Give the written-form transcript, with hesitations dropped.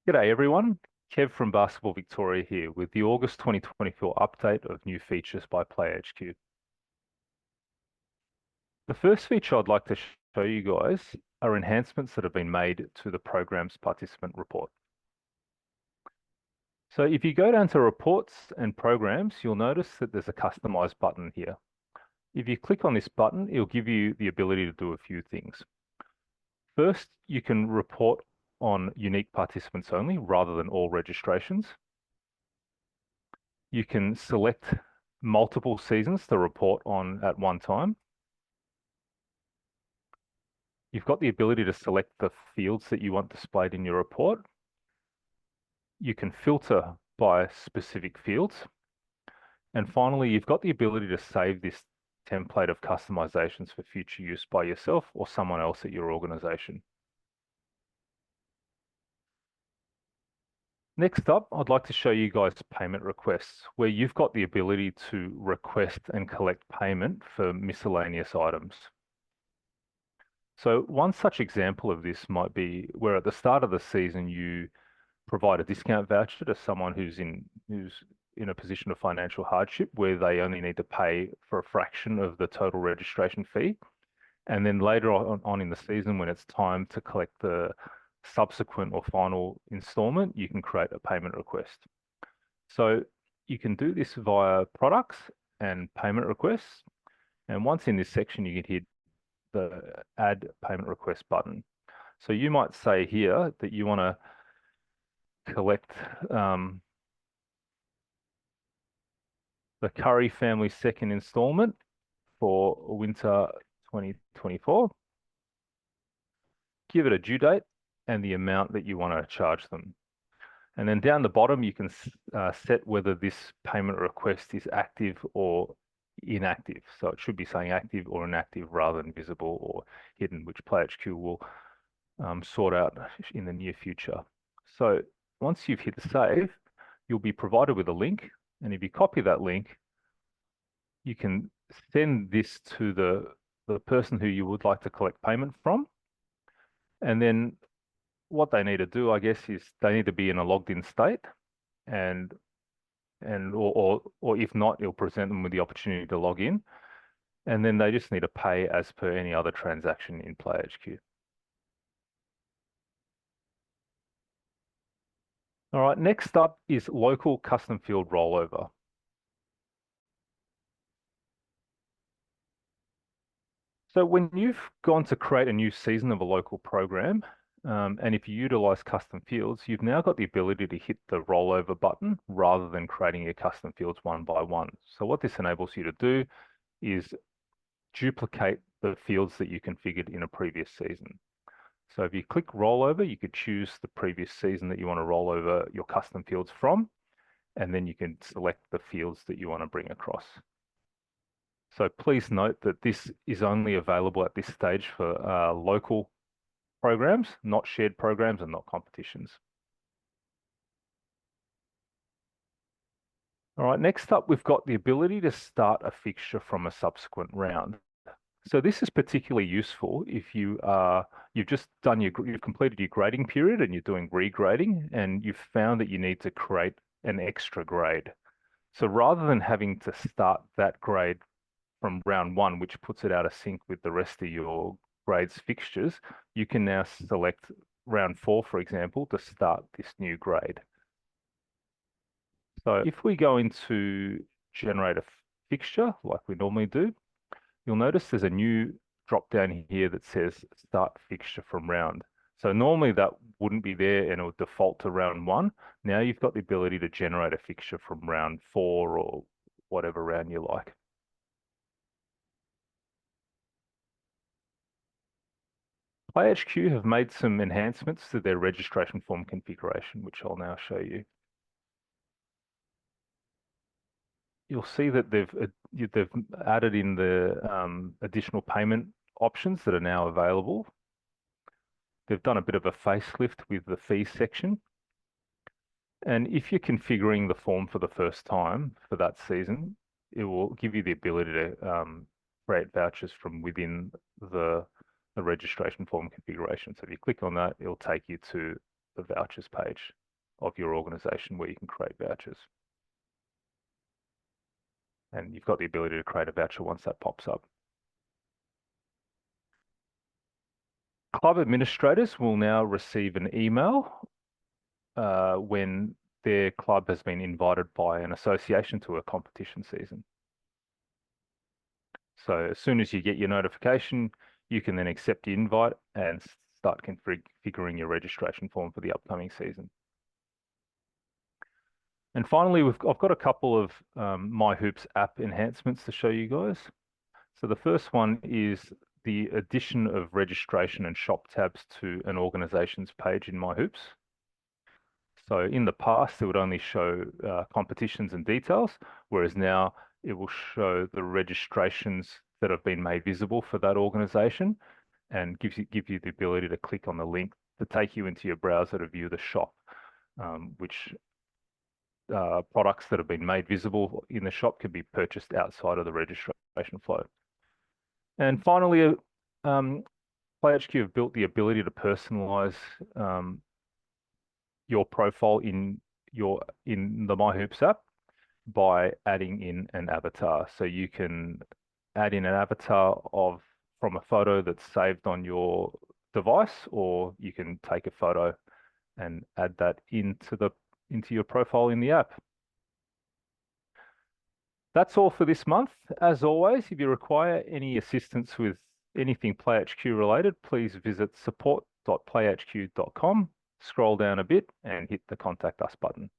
G'day everyone, Kev from Basketball Victoria here with the August 2024 update of new features by PlayHQ. The first feature I'd like to show you guys are enhancements that have been made to the program's participant report. So if you go down to reports and programs, you'll notice that there's a customize button here. If you click on this button, it'll give you the ability to do a few things. First, you can report on unique participants only rather than all registrations. You can select multiple seasons to report on at one time. You've got the ability to select the fields that you want displayed in your report. You can filter by specific fields. And finally, you've got the ability to save this template of customizations for future use by yourself or someone else at your organization. Next up, I'd like to show you guys payment requests, where you've got the ability to request and collect payment for miscellaneous items. So one such example of this might be where at the start of the season, you provide a discount voucher to someone who's in a position of financial hardship where they only need to pay for a fraction of the total registration fee. And then later on in the season, when it's time to collect the subsequent or final installment, you can create a payment request. So you can do this via products and payment requests. And once in this section, you can hit the add payment request button. So you might say here that you want to collect the Curry family second installment for winter 2024. Give it a due date and the amount that you want to charge them. And then down the bottom, you can set whether this payment request is active or inactive. So it should be saying active or inactive rather than visible or hidden, which PlayHQ will sort out in the near future. So once you've hit save, you'll be provided with a link. And if you copy that link, you can send this to the person who you would like to collect payment from. And then what they need to do, I guess, is they need to be in a logged in state or if not, it'll present them with the opportunity to log in. And then they just need to pay as per any other transaction in PlayHQ. All right, next up is local custom field rollover. So when you've gone to create a new season of a local program, and if you utilize custom fields, you've now got the ability to hit the rollover button rather than creating your custom fields one by one. So what this enables you to do is duplicate the fields that you configured in a previous season. So if you click rollover, you could choose the previous season that you want to roll over your custom fields from, and then you can select the fields that you want to bring across. So please note that this is only available at this stage for local programs, not shared programs and not competitions. All right, next up, we've got the ability to start a fixture from a subsequent round. So this is particularly useful if you've completed your grading period and you're doing regrading and you've found that you need to create an extra grade. So rather than having to start that grade from round one, which puts it out of sync with the rest of your grades fixtures, you can now select round 4, for example, to start this new grade. So if we go into generate a fixture like we normally do, you'll notice there's a new drop down here that says start fixture from round. So normally that wouldn't be there and it would default to round 1. Now you've got the ability to generate a fixture from round 4 or whatever round you like. PlayHQ have made some enhancements to their registration form configuration, which I'll now show you. You'll see that they've added in the additional payment options that are now available. They've done a bit of a facelift with the fees section. And if you're configuring the form for the first time for that season, it will give you the ability to create vouchers from within the registration form configuration. So if you click on that, it'll take you to the vouchers page of your organization where you can create vouchers. And you've got the ability to create a voucher once that pops up. Club administrators will now receive an email when their club has been invited by an association to a competition season. So as soon as you get your notification, you can then accept the invite and start configuring your registration form for the upcoming season. And finally, I've got a couple of MyHoops app enhancements to show you guys. So the first one is the addition of registration and shop tabs to an organization's page in MyHoops. So in the past, it would only show competitions and details, whereas now it will show the registrations that have been made visible for that organization and give you the ability to click on the link to take you into your browser to view the shop, which products that have been made visible in the shop can be purchased outside of the registration flow. And finally, PlayHQ have built the ability to personalize your profile in the MyHoops app by adding in an avatar. So you can add in an avatar from a photo that's saved on your device, or you can take a photo and add that into your profile in the app. That's all for this month. As always, if you require any assistance with anything PlayHQ related, please visit support.playhq.com, scroll down a bit and hit the Contact Us button.